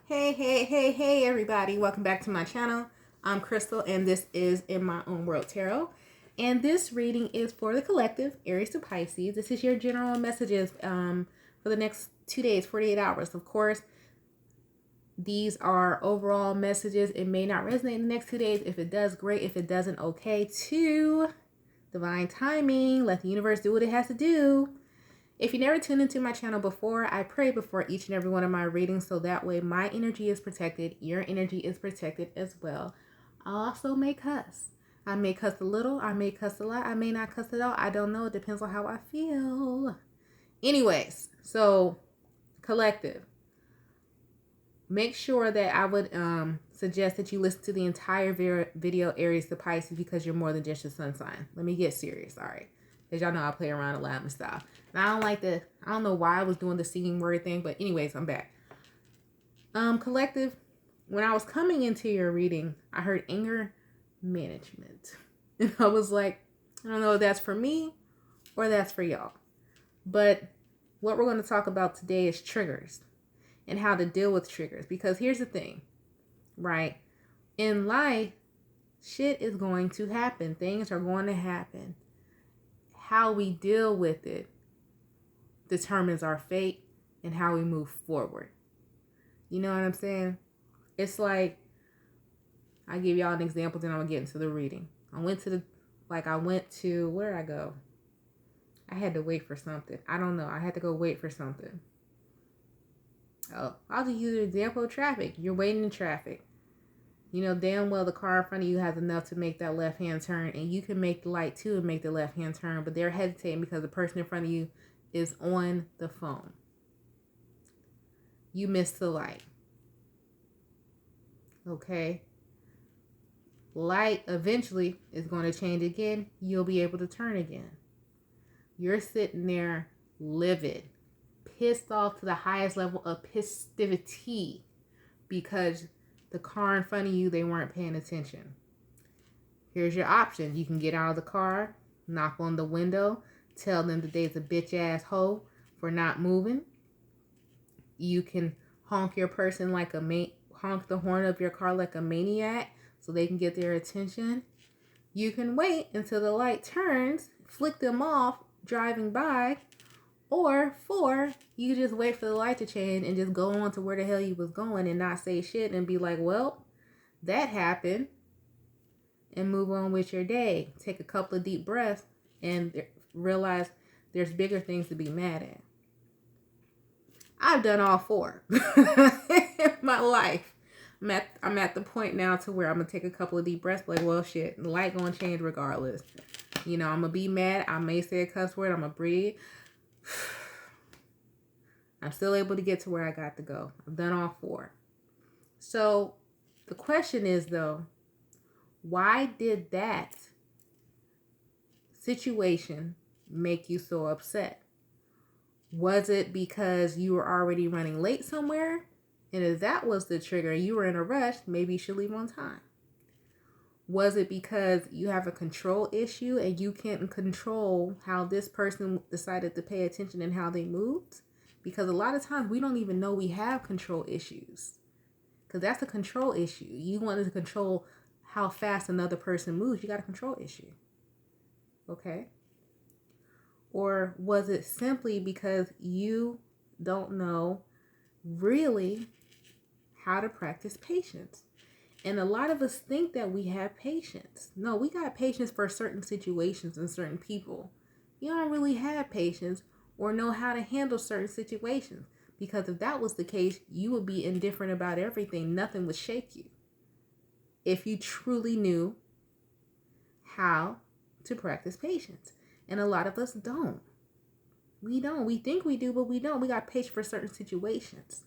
Hey, everybody. Welcome back to my channel. I'm Crystal, and this is In My Own World Tarot. And this reading is for the collective, Aries to Pisces. This is your general messages for the next 2 days, 48 hours. Of course, these are overall messages. It may not resonate in the next 2 days. If it does, great. If it doesn't, okay, too. Divine timing. Let the universe do what it has to do. If you never tuned into my channel before, I pray before each and every one of my readings so that way my energy is protected, your energy is protected as well. I also may cuss. I may cuss a little, I may cuss a lot, I may not cuss at all. I don't know. It depends on how I feel. Anyways, so collective. Make sure that I would suggest that you listen to the entire video Aries to Pisces because you're more than just your sun sign. Let me get serious, all right? Because y'all know I play around a lot and stuff. And I don't know why I was doing the singing word thing, but anyways, I'm back. Collective, when I was coming into your reading, I heard anger management. And I was like, I don't know if that's for me or that's for y'all. But what we're going to talk about today is triggers and how to deal with triggers. Because here's the thing, right? In life, shit is going to happen. Things are going to happen. How we deal with it determines our fate and how we move forward. You know what I'm saying? It's like, I give y'all an example, then I'm going to get into the reading. where did I go? I had to wait for something. I don't know. I had to go wait for something. Oh, I'll just use an example of traffic. You're waiting in traffic. You know damn well the car in front of you has enough to make that left-hand turn, and you can make the light too and make the left-hand turn, but they're hesitating because the person in front of you is on the phone. You missed the light. Okay? Light eventually is going to change again. You'll be able to turn again. You're sitting there livid, pissed off to the highest level of pistivity because the car in front of you, they weren't paying attention. Here's your option. You can get out of the car, knock on the window, tell them that they's a bitch ass hoe for not moving. You can honk your person like honk the horn of your car like a maniac so they can get their attention. You can wait until the light turns, flick them off driving by, or 4, you just wait for the light to change and just go on to where the hell you was going and not say shit and be like, well, that happened, and move on with your day. Take a couple of deep breaths and realize there's bigger things to be mad at. I've done all 4 in my life. I'm at the point now to where I'm going to take a couple of deep breaths, like, well, shit, the light going to change regardless. You know, I'm going to be mad. I may say a cuss word. I'm going to breathe. I'm still able to get to where I got to go. I've done all 4. So the question is, though, why did that situation make you so upset? Was it because you were already running late somewhere? And if that was the trigger, you were in a rush, maybe you should leave on time. Was it because you have a control issue and you can't control how this person decided to pay attention and how they moved? Because a lot of times we don't even know we have control issues. Because that's a control issue. You want to control how fast another person moves. You got a control issue. Okay? Or was it simply because you don't know really how to practice patience? And a lot of us think that we have patience. No, we got patience for certain situations and certain people. You don't really have patience or know how to handle certain situations. Because if that was the case, you would be indifferent about everything. Nothing would shake you. If you truly knew how to practice patience. And a lot of us don't. We don't. We think we do, but we don't. We got patience for certain situations.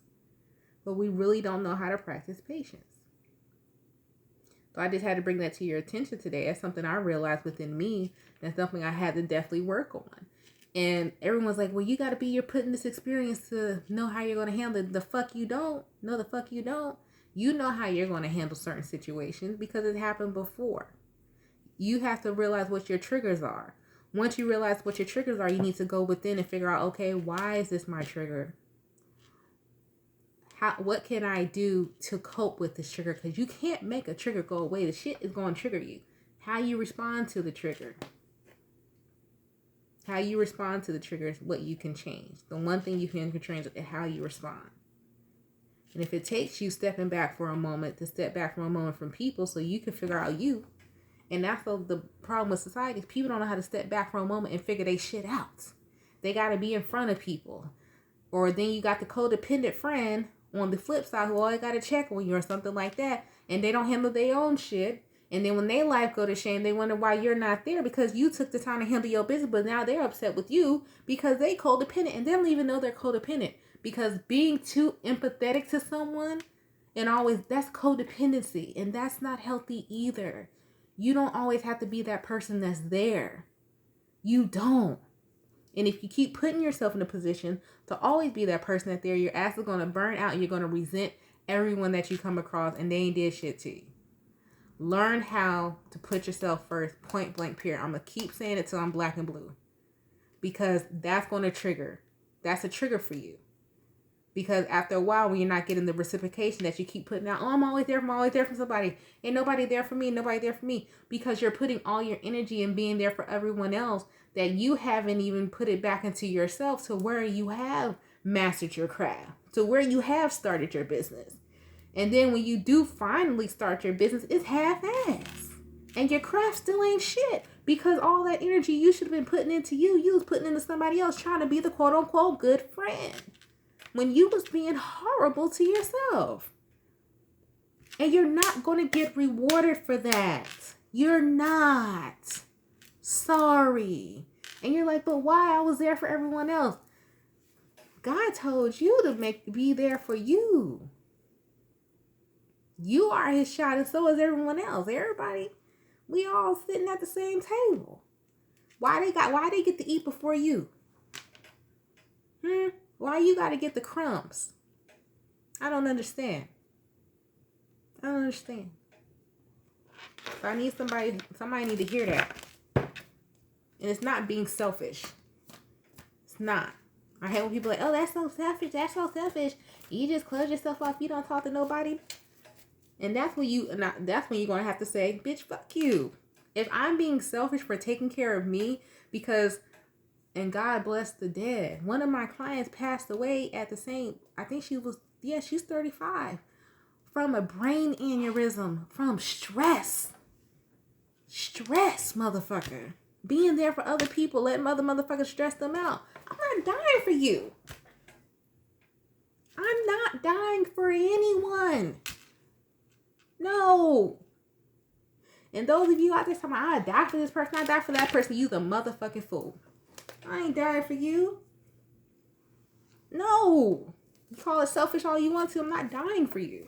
But we really don't know how to practice patience. So I just had to bring that to your attention today. That's something I realized within me. That's something I had to definitely work on. And everyone's like, well, you got to you're putting this experience to know how you're going to handle it. The fuck you don't. No, the fuck you don't. You know how you're going to handle certain situations because it happened before. You have to realize what your triggers are. Once you realize what your triggers are, you need to go within and figure out, okay, why is this my trigger? What can I do to cope with this trigger? Because you can't make a trigger go away. The shit is going to trigger you. How you respond to the trigger. How you respond to the trigger is what you can change. The one thing you can control is how you respond. And if it takes you stepping back for a moment, to step back for a moment from people so you can figure out you. And that's the problem with society. Is people don't know how to step back for a moment and figure they shit out. They got to be in front of people. Or then you got the codependent friend on the flip side who always got to check on you or something like that. And they don't handle their own shit. And then when their life go to shame, they wonder why you're not there because you took the time to handle your business. But now they're upset with you because they codependent. And they don't even know they're codependent. Because being too empathetic to someone and always, that's codependency. And that's not healthy either. You don't always have to be that person that's there. You don't. And if you keep putting yourself in a position to always be that person that's there, your ass is going to burn out and you're going to resent everyone that you come across and they ain't did shit to you. Learn how to put yourself first, point blank, period. I'm going to keep saying it till I'm black and blue. Because that's going to trigger. That's a trigger for you. Because after a while, when you're not getting the reciprocation that you keep putting out, oh, I'm always there for somebody. Ain't nobody there for me, nobody there for me. Because you're putting all your energy in being there for everyone else that you haven't even put it back into yourself to where you have mastered your craft, to where you have started your business. And then when you do finally start your business, it's half-ass. And your craft still ain't shit. Because all that energy you should have been putting into you was putting into somebody else trying to be the quote-unquote good friend. When you was being horrible to yourself. And you're not going to get rewarded for that. You're not. Sorry. And you're like, but why? I was there for everyone else. God told you to be there for you. You are his child and so is everyone else. Everybody. We all sitting at the same table. Why they get to eat before you? Why you got to get the crumbs? I don't understand. I don't understand. So I need somebody need to hear that. And it's not being selfish. It's not. I hate when people are like, oh, that's so selfish. That's so selfish. You just close yourself off. You don't talk to nobody. And that's when you're going to have to say, bitch, fuck you. If I'm being selfish for taking care of me because, and God bless the dead, one of my clients passed away at the same, I think she's 35, from a brain aneurysm, from stress. Stress, motherfucker. Being there for other people, letting motherfuckers stress them out. I'm not dying for you. I'm not dying for anyone. No. And those of you out there talking about, I die for this person, I die for that person, you's a motherfucking fool. I ain't dying for you. No. You call it selfish all you want to. I'm not dying for you.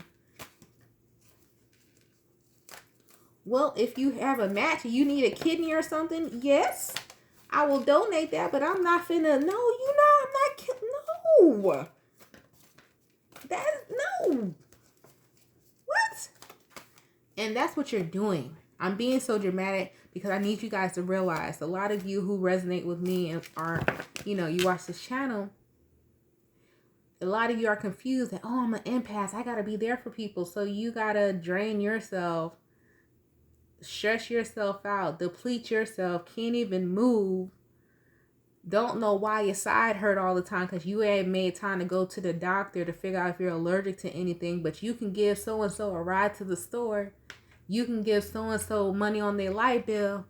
Well, if you have a match and you need a kidney or something, yes, I will donate that, but I'm not finna, I'm not kidding. No. No. What? And that's what you're doing. I'm being so dramatic because I need you guys to realize a lot of you who resonate with me and are, you watch this channel, a lot of you are confused that, oh, I'm an empath. I got to be there for people. So you got to drain yourself, stress yourself out, deplete yourself, can't even move. Don't know why your side hurt all the time because you ain't made time to go to the doctor to figure out if you're allergic to anything. But you can give so-and-so a ride to the store. You can give so-and-so money on their light bill.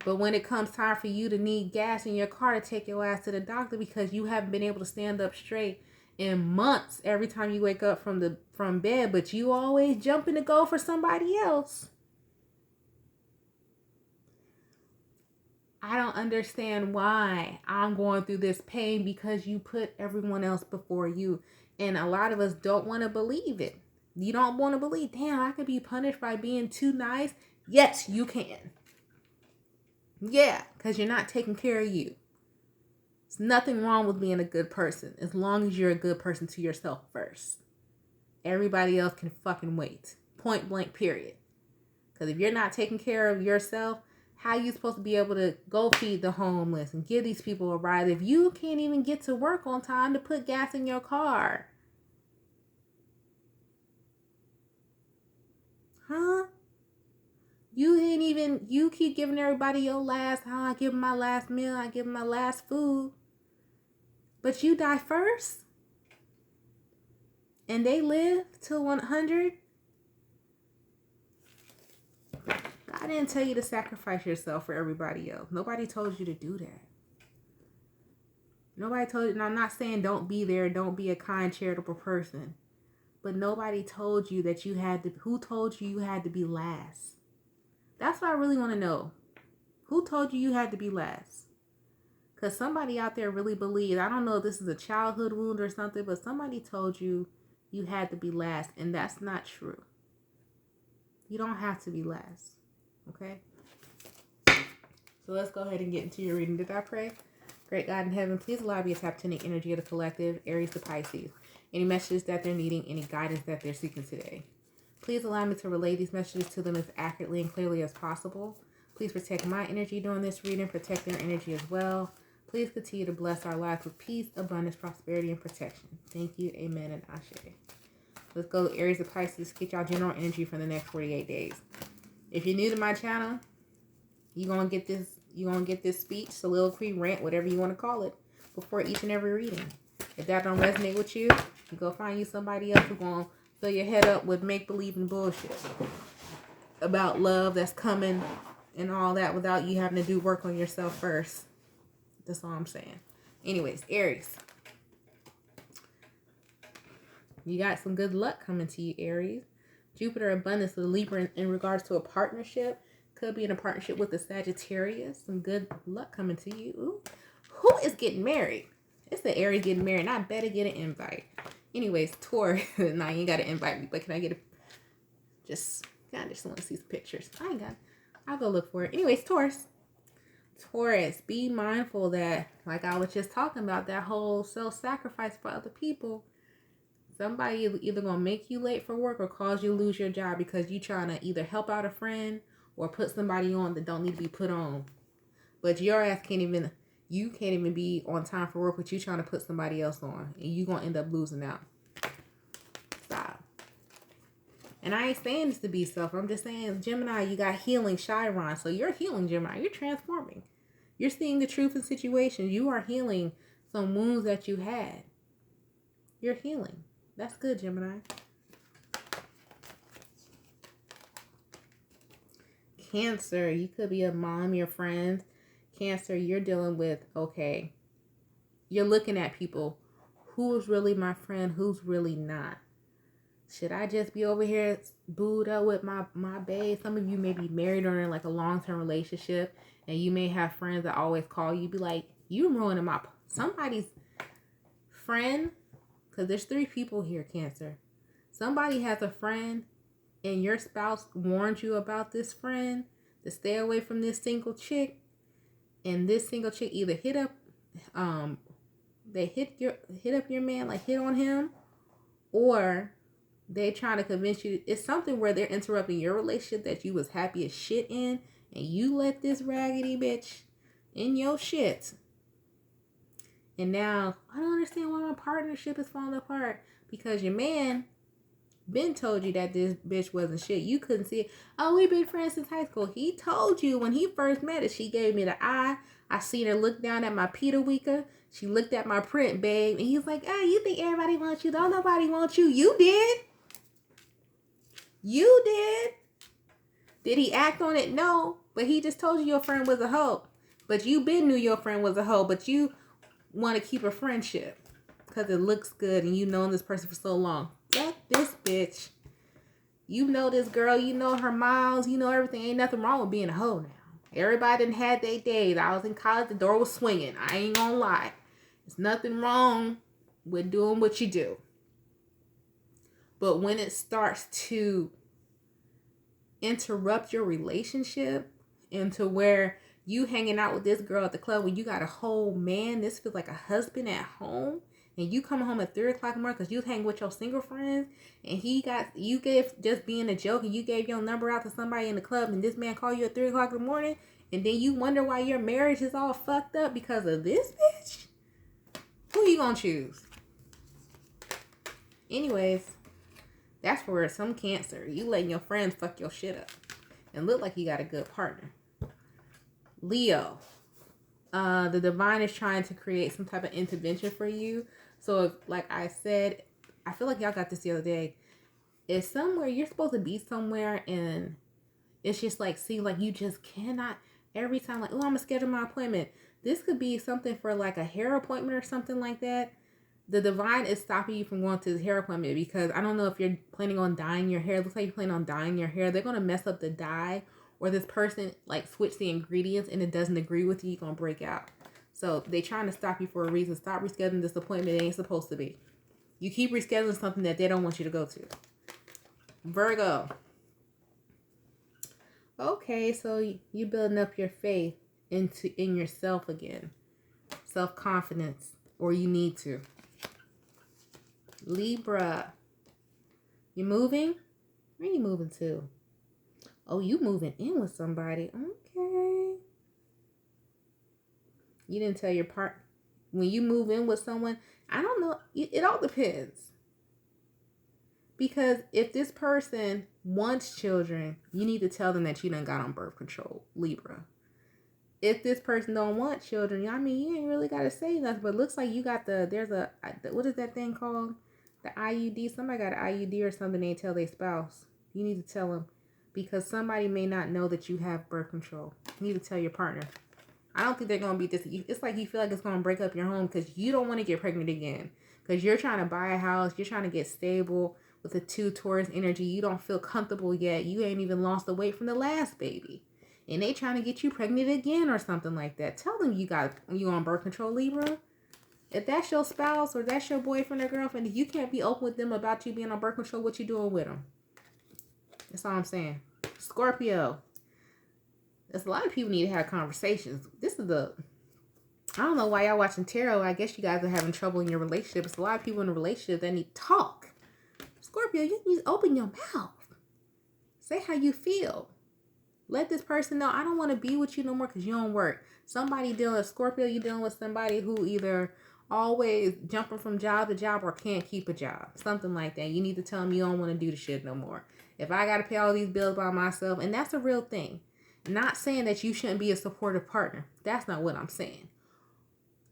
But when it comes time for you to need gas in your car to take your ass to the doctor because you haven't been able to stand up straight in months every time you wake up from bed, but you always jumping to go for somebody else. I don't understand why I'm going through this pain because you put everyone else before you. And a lot of us don't want to believe it. You don't want to believe, damn, I could be punished by being too nice. Yes, you can. Yeah, because you're not taking care of you. There's nothing wrong with being a good person as long as you're a good person to yourself first. Everybody else can fucking wait. Point blank, period. Because if you're not taking care of yourself, how are you supposed to be able to go feed the homeless and give these people a ride if you can't even get to work on time to put gas in your car? then you keep giving everybody your last, how I give them my last meal, I give them my last food. But you die first? And they live till 100? God didn't tell you to sacrifice yourself for everybody else. Nobody told you to do that. Nobody told you, and I'm not saying don't be there, don't be a kind, charitable person. But nobody told you that you had to, who told you you had to be last? That's what I really want to know. Who told you you had to be last? Because somebody out there really believes, I don't know if this is a childhood wound or something, but somebody told you you had to be last, and that's not true. You don't have to be last. Okay? So let's go ahead and get into your reading. Did I pray? Great God in heaven, please allow me to tap into the energy of the collective, Aries to Pisces. Any messages that they're needing, any guidance that they're seeking today. Please allow me to relay these messages to them as accurately and clearly as possible. Please protect my energy during this reading, protect their energy as well. Please continue to bless our lives with peace, abundance, prosperity, and protection. Thank you, amen, and ashe. Let's go to Aries to Pisces. Get y'all general energy for the next 48 days. If you're new to my channel, you're gonna get this speech, soliloquy, rant, whatever you want to call it, before each and every reading. If that don't resonate with you, you go find you somebody else who's gonna fill your head up with make-believe and bullshit about love that's coming and all that without you having to do work on yourself first. That's all I'm saying. Anyways, Aries. You got some good luck coming to you, Aries. Jupiter abundance with Libra in regards to a partnership. Could be in a partnership with the Sagittarius. Some good luck coming to you. Ooh. Who is getting married? It's the Aries getting married, and I better get an invite. Anyways, Taurus. Nah, you ain't got to invite me, but can I get a... I just want to see some pictures. I'll go look for it. Anyways, Taurus. Taurus, be mindful that, like I was just talking about, that whole self-sacrifice for other people. Somebody is either going to make you late for work or cause you to lose your job because you trying to either help out a friend or put somebody on that don't need to be put on. But your ass can't even be on time for work, but you trying to put somebody else on. And you going to end up losing out. Stop. And I ain't saying this to be selfish. I'm just saying, Gemini, you got healing Chiron. So you're healing, Gemini. You're transforming. You're seeing the truth in situations. You are healing some wounds that you had. You're healing. That's good, Gemini. Cancer, you could be a mom, your friends. Cancer, you're dealing with, okay, you're looking at people. Who's really my friend? Who's really not? Should I just be over here booed up with my babe? Some of you may be married or in like a long-term relationship, and you may have friends that always call you, be like, you ruining somebody's friend. Because there's 3 people here, Cancer. Somebody has a friend, and your spouse warned you about this friend to stay away from this single chick. And this single chick either hit up your man, like hit on him, or they trying to convince you. It's something where they're interrupting your relationship that you was happy as shit in, and you let this raggedy bitch in your shit. And now, I don't understand why my partnership is falling apart. Because your man been told you that this bitch wasn't shit. You couldn't see it. Oh, we've been friends since high school. He told you when he first met her. She gave me the eye. I seen her look down at my Peter Weaker. She looked at my print, babe. And he's like, oh, you think everybody wants you? Don't nobody want you. You did. You did. Did he act on it? No. But he just told you your friend was a hoe. But you been knew your friend was a hoe. But you want to keep a friendship because it looks good and you've known this person for so long. Fuck this bitch. You know this girl, you know her miles, you know everything. Ain't nothing wrong with being a hoe now. Everybody done had their days. I was in college, the door was swinging. I ain't gonna lie. There's nothing wrong with doing what you do. But when it starts to interrupt your relationship into where you hanging out with this girl at the club when you got a whole man, this feels like a husband at home, and you come home at 3 o'clock in the morning because you hang with your single friends, and you gave, just being a joke, and you gave your number out to somebody in the club, and this man called you at 3 o'clock in the morning, and then you wonder why your marriage is all fucked up because of this bitch? Who you gonna choose? Anyways, that's for some Cancer. You letting your friends fuck your shit up. and look like you got a good partner. Leo. The divine is trying to create some type of intervention for you. So, if, like I said, I feel like y'all got this the other day. It's somewhere you're supposed to be somewhere, and it's just like, seems like you just cannot. Every time, like, oh, I'm gonna schedule my appointment. This could be something for like a hair appointment or something like that. The divine is stopping you from going to this hair appointment because I don't know if you're planning on dyeing your hair. It looks like you're planning on dyeing your hair. They're gonna mess up the dye, or this person like switch the ingredients and it doesn't agree with you. You're gonna break out. So they're trying to stop you for a reason. Stop rescheduling this appointment. It ain't supposed to be. You keep rescheduling something that they don't want you to go to. Virgo. Okay, so you building up your faith in yourself again. Self-confidence, or you need to. Libra. You moving? Where you moving to? Oh, you moving in with somebody. Okay. You didn't tell your partner. When you move in with someone, I don't know. It all depends. Because if this person wants children, you need to tell them that you done got on birth control, Libra. If this person don't want children, I mean, you ain't really got to say nothing. But it looks like you got what is that thing called? The IUD. Somebody got an IUD or something they tell their spouse. You need to tell them. Because somebody may not know that you have birth control. You need to tell your partner. I don't think they're going to be this. It's like you feel like it's going to break up your home because you don't want to get pregnant again. Because you're trying to buy a house. You're trying to get stable. With the 2 Taurus energy, you don't feel comfortable yet. You ain't even lost the weight from the last baby. And they trying to get you pregnant again or something like that. Tell them you on birth control, Libra. If that's your spouse or that's your boyfriend or girlfriend, you can't be open with them about you being on birth control. What you doing with them? That's all I'm saying. Scorpio. There's a lot of people need to have conversations. I don't know why y'all watching tarot. I guess you guys are having trouble in your relationship. There's a lot of people in a relationship that need to talk. Scorpio, you need to open your mouth. Say how you feel. Let this person know, I don't want to be with you no more because you don't work. Somebody dealing with Scorpio, you dealing with somebody who either always jumping from job to job or can't keep a job. Something like that. You need to tell them you don't want to do the shit no more. If I got to pay all these bills by myself, and that's a real thing. Not saying that you shouldn't be a supportive partner. That's not what I'm saying.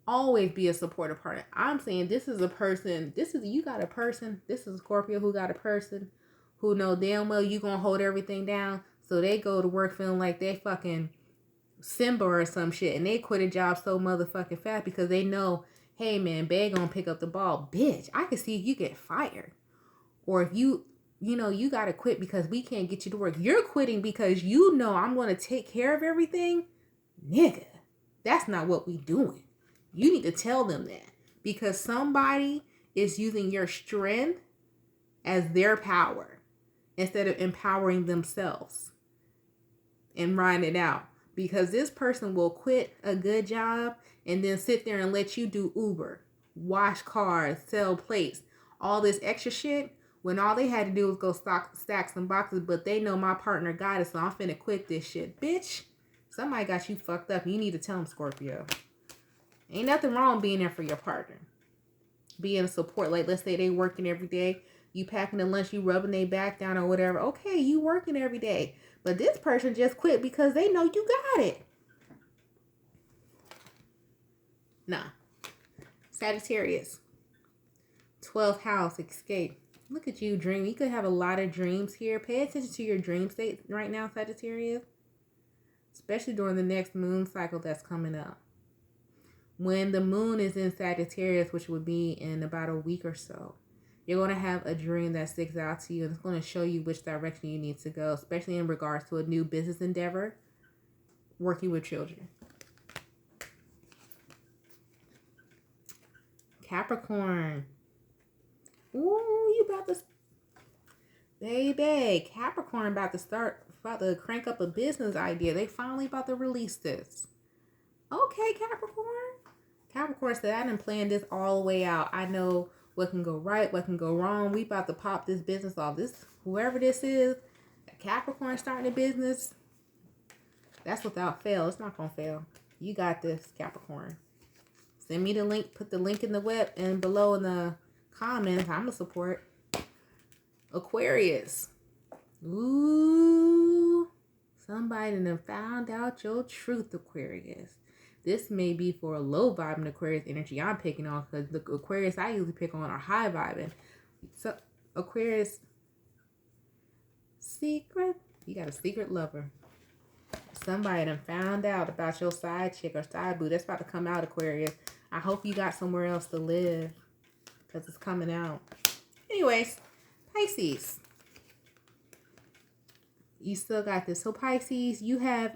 Always be a supportive partner. I'm saying this is a person, you got a person, this is a Scorpio who got a person who know damn well you gonna hold everything down, so they go to work feeling like they fucking Simba or some shit, and they quit a job so motherfucking fast because they know, hey man, Bae gonna pick up the ball. Bitch, I can see you get fired. Or if you gotta quit because we can't get you to work. You're quitting because you know I'm gonna take care of everything. Nigga, that's not what we doing. You need to tell them that because somebody is using your strength as their power instead of empowering themselves and riding it out. Because this person will quit a good job and then sit there and let you do Uber, wash cars, sell plates, all this extra shit when all they had to do was go stack some boxes. But they know my partner got it, so I'm finna quit this shit. Bitch, somebody got you fucked up. You need to tell them, Scorpio. Ain't nothing wrong being there for your partner. Being a support. Like, let's say they working every day. You packing the lunch, you rubbing their back down or whatever. Okay, you working every day. But this person just quit because they know you got it. Nah. Sagittarius. 12th house, escape. Look at you, dream. You could have a lot of dreams here. Pay attention to your dream state right now, Sagittarius. Especially during the next moon cycle that's coming up. When the moon is in Sagittarius, which would be in about a week or so, you're going to have a dream that sticks out to you, and it's going to show you which direction you need to go, especially in regards to a new business endeavor, working with children. Capricorn. Ooh, you about to... Baby, Capricorn about to crank up a business idea. They finally about to release this. Okay, Capricorn. Capricorn said, I done planned this all the way out. I know what can go right, what can go wrong. We about to pop this business off. Whoever this is, Capricorn starting a business, that's without fail. It's not going to fail. You got this, Capricorn. Send me the link. Put the link in the web and below in the comments. I'm going to support. Aquarius. Ooh. Somebody done found out your truth, Aquarius. This may be for a low vibing Aquarius energy I'm picking on, because the Aquarius I usually pick on are high vibing. So Aquarius, secret, you got a secret lover. Somebody done found out about your side chick or side boo. That's about to come out, Aquarius. I hope you got somewhere else to live, because it's coming out. Anyways, Pisces. You still got this. So Pisces, you have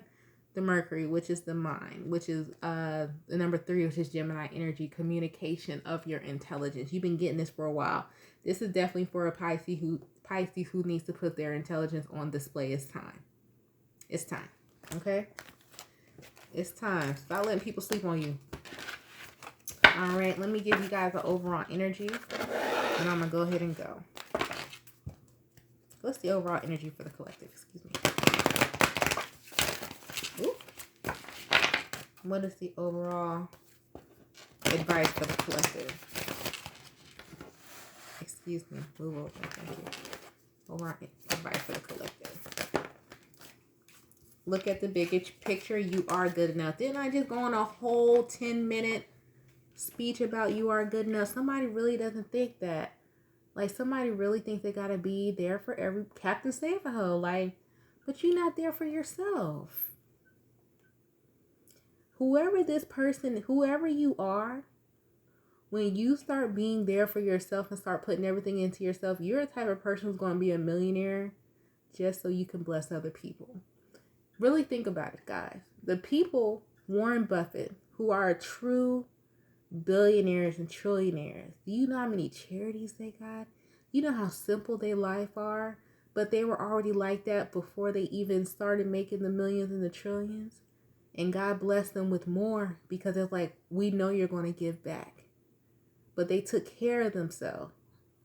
the Mercury, which is the mind, which is the number 3, which is Gemini energy, communication of your intelligence. You've been getting this for a while. This is definitely for a Pisces who needs to put their intelligence on display. It's time. It's time. Okay? It's time. Stop letting people sleep on you. All right, let me give you guys an overall energy, and I'm going to go ahead and go. What's the overall energy for the collective? Excuse me. Ooh. What is the overall advice for the collective? Excuse me. Move over. Thank you. Overall advice for the collective. Look at the bigger picture. You are good enough. Didn't I just go on a whole 10-minute speech about you are good enough? Somebody really doesn't think that. Like, somebody really thinks they gotta be there for every Captain Save-A-Ho. Like, but you're not there for yourself. Whoever this person, whoever you are, when you start being there for yourself and start putting everything into yourself, you're the type of person who's going to be a millionaire just so you can bless other people. Really think about it, guys. The people, Warren Buffett, who are true billionaires and trillionaires, do you know how many charities they got? You know how simple their life are, but they were already like that before they even started making the millions and the trillions. And God blessed them with more, because it's like, we know you're going to give back. But they took care of themselves.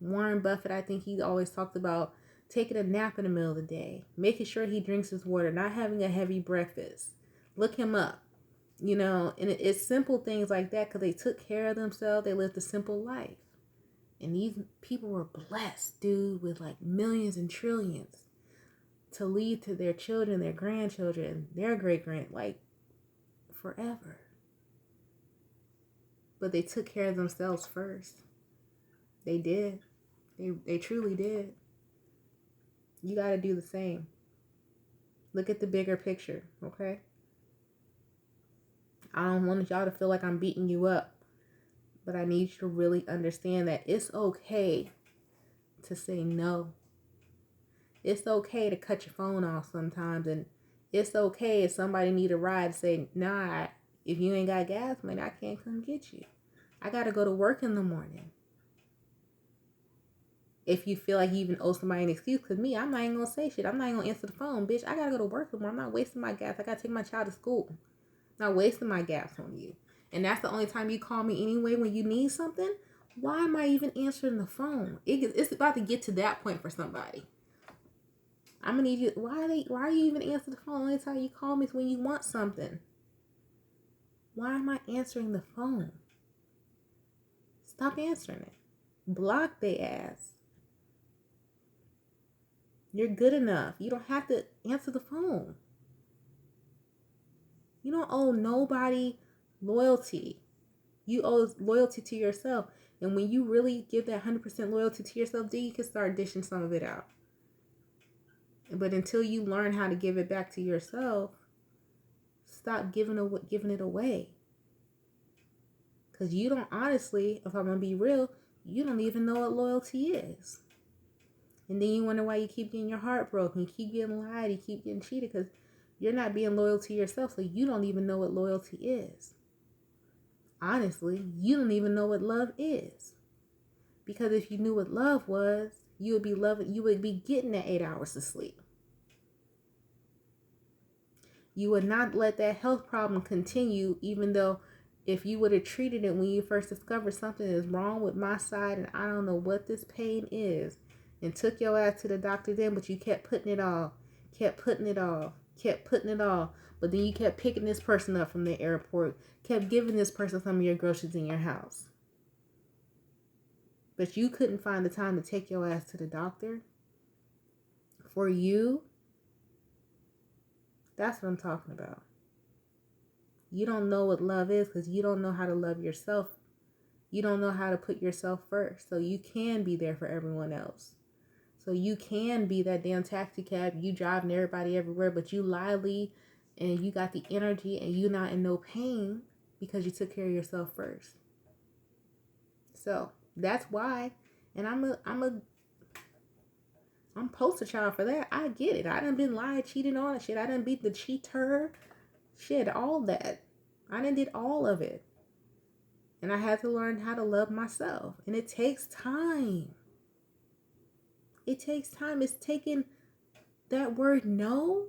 Warren Buffett, I think he always talked about taking a nap in the middle of the day, making sure he drinks his water, not having a heavy breakfast. Look him up. You know, and it's simple things like that, because they took care of themselves. They lived a simple life. And these people were blessed, dude, with like millions and trillions to leave to their children, their grandchildren, their great-grand, like forever. But they took care of themselves first. They did. They truly did. You got to do the same. Look at the bigger picture, okay? I don't want y'all to feel like I'm beating you up, but I need you to really understand that it's okay to say no. It's okay to cut your phone off sometimes, and it's okay if somebody need a ride to say, nah, if you ain't got gas money, I can't come get you. I got to go to work in the morning. If you feel like you even owe somebody an excuse, because me, I'm not even going to say shit. I'm not even going to answer the phone. Bitch, I got to go to work tomorrow. I'm not wasting my gas. I got to take my child to school. I'm not wasting my gas on you. And that's the only time you call me anyway when you need something. Why am I even answering the phone? It's about to get to that point for somebody. I'm going to need you. Why are you even answering the phone? The only time you call me is when you want something. Why am I answering the phone? Stop answering it. Block they ass. You're good enough. You don't have to answer the phone. You don't owe nobody loyalty. You owe loyalty to yourself. And when you really give that 100% loyalty to yourself, then you can start dishing some of it out. But until you learn how to give it back to yourself, stop giving it away. Because you don't, honestly, if I'm going to be real, you don't even know what loyalty is. And then you wonder why you keep getting your heart broken. You keep getting lied. You keep getting cheated, because you're not being loyal to yourself. So you don't even know what loyalty is. Honestly, you don't even know what love is. Because if you knew what love was, you would be getting that 8 hours of sleep. You would not let that health problem continue, even though if you would have treated it when you first discovered something is wrong with my side and I don't know what this pain is, and took your ass to the doctor then, but you kept putting it off, but then you kept picking this person up from the airport, kept giving this person some of your groceries in your house. But you couldn't find the time to take your ass to the doctor for you. That's what I'm talking about. You don't know what love is because you don't know how to love yourself. You don't know how to put yourself first. So you can be there for everyone else. So you can be that damn taxi cab. You driving everybody everywhere, but you lively and you got the energy and you not in no pain because you took care of yourself first. So that's why. And I'm poster child for that. I get it. I done been lied, cheated on and shit. I done beat the cheater. Shit, all that. I done did all of it. And I had to learn how to love myself. And it takes time. It takes time. It's taking that word no.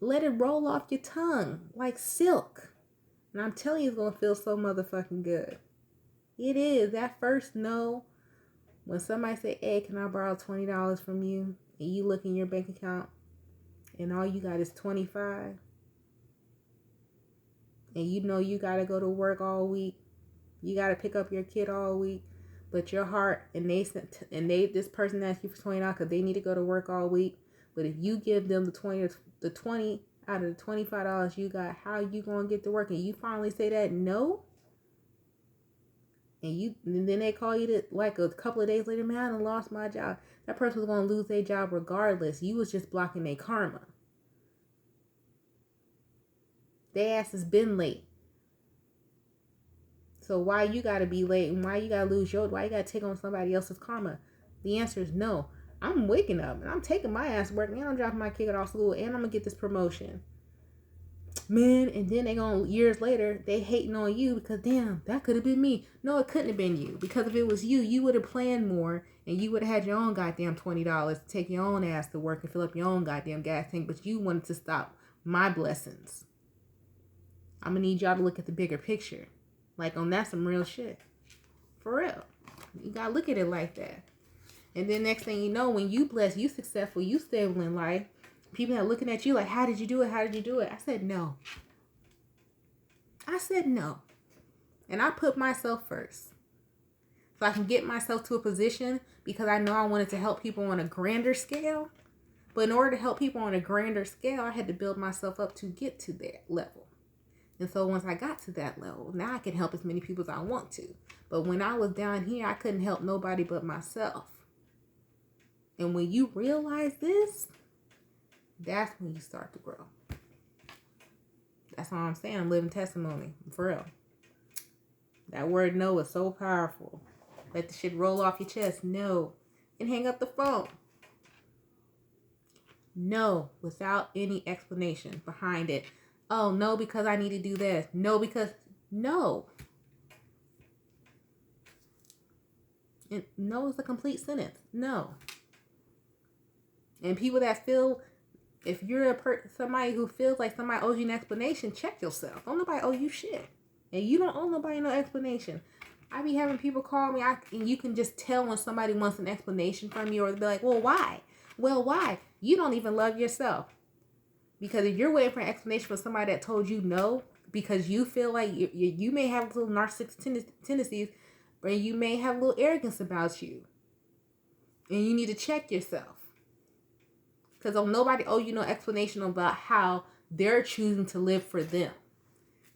Let it roll off your tongue like silk. And I'm telling you, it's going to feel so motherfucking good. It is. That first no. When somebody say, hey, can I borrow $20 from you? And you look in your bank account and all you got is $25. And you know you got to go to work all week. You got to pick up your kid all week. But your heart, this person asked you for $20 because they need to go to work all week. But if you give them the 20 out of the $25 you got, how you going to get to work? And you finally say that no. And then they call you like a couple of days later, man, I done lost my job. That person was going to lose their job regardless. You was just blocking their karma. Their ass has been late. So why you got to be late and why you got to why you got to take on somebody else's karma? The answer is no. I'm waking up and I'm taking my ass to work and I'm dropping my kid off school and I'm going to get this promotion. Man, and then years later, they hating on you because, damn, that could have been me. No, it couldn't have been you. Because if it was you, you would have planned more and you would have had your own goddamn $20 to take your own ass to work and fill up your own goddamn gas tank. But you wanted to stop my blessings. I'm going to need y'all to look at the bigger picture. Like, that's some real shit. For real. You got to look at it like that. And then next thing you know, when you blessed, you successful, you stable in life, people are looking at you like, how did you do it? How did you do it? I said no. And I put myself first. So I can get myself to a position because I know I wanted to help people on a grander scale. But in order to help people on a grander scale, I had to build myself up to get to that level. And so once I got to that level, now I can help as many people as I want to. But when I was down here, I couldn't help nobody but myself. And when you realize this, that's when you start to grow. That's all I'm saying. I'm living testimony. For real. That word no is so powerful. Let the shit roll off your chest. No. And hang up the phone. No. Without any explanation behind it. Oh, no, because I need to do this. No, because... No. And no is a complete sentence. No. And people that feel... If you're somebody who feels like somebody owes you an explanation, check yourself. Don't nobody owe you shit. And you don't owe nobody no explanation. I be having people call me, and you can just tell when somebody wants an explanation from you, or they'll be like, well, why? Well, why? You don't even love yourself. Because if you're waiting for an explanation from somebody that told you no, because you feel like you may have little narcissistic tendencies, or you may have a little arrogance about you. And you need to check yourself. Because nobody owe you no explanation about how they're choosing to live for them.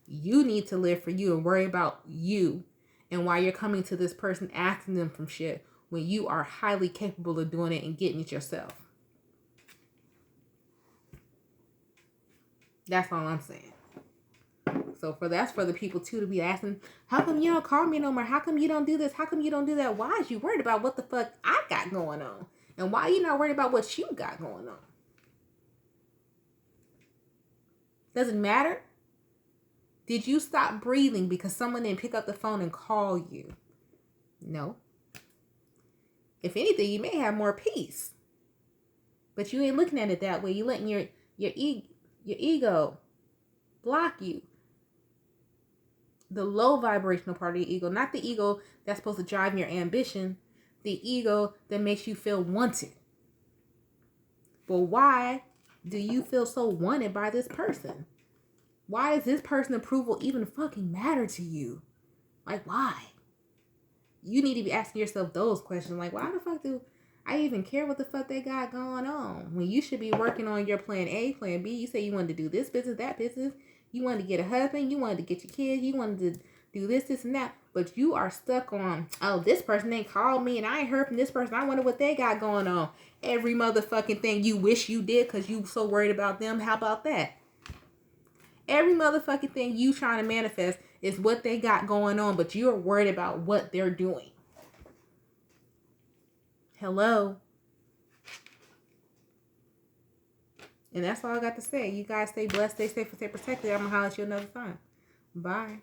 You need to live for you and worry about you and why you're coming to this person asking them from shit when you are highly capable of doing it and getting it yourself. That's all I'm saying. So that's for the people too to be asking, how come you don't call me no more? How come you don't do this? How come you don't do that? Why is you worried about what the fuck I got going on? And why are you not worried about what you got going on? Does it matter? Did you stop breathing because someone didn't pick up the phone and call you? No. If anything, you may have more peace. But you ain't looking at it that way. You letting your ego block you. The low vibrational part of your ego, not the ego that's supposed to drive your ambition. The ego that makes you feel wanted. But why do you feel so wanted by this person? Why does this person's approval even fucking matter to you? Like, why? You need to be asking yourself those questions. Like, why the fuck do I even care what the fuck they got going on. When you should be working on your plan A, plan B. You say you wanted to do this business, that business. You wanted to get a husband. You wanted to get your kids. You wanted to do this, this, and that. But you are stuck on, oh, this person ain't called me and I ain't heard from this person. I wonder what they got going on. Every motherfucking thing you wish you did because you so worried about them. How about that? Every motherfucking thing you trying to manifest is what they got going on, but you're worried about what they're doing. Hello. And that's all I got to say. You guys stay blessed, stay safe, and stay protected. I'm going to holler at you another time. Bye.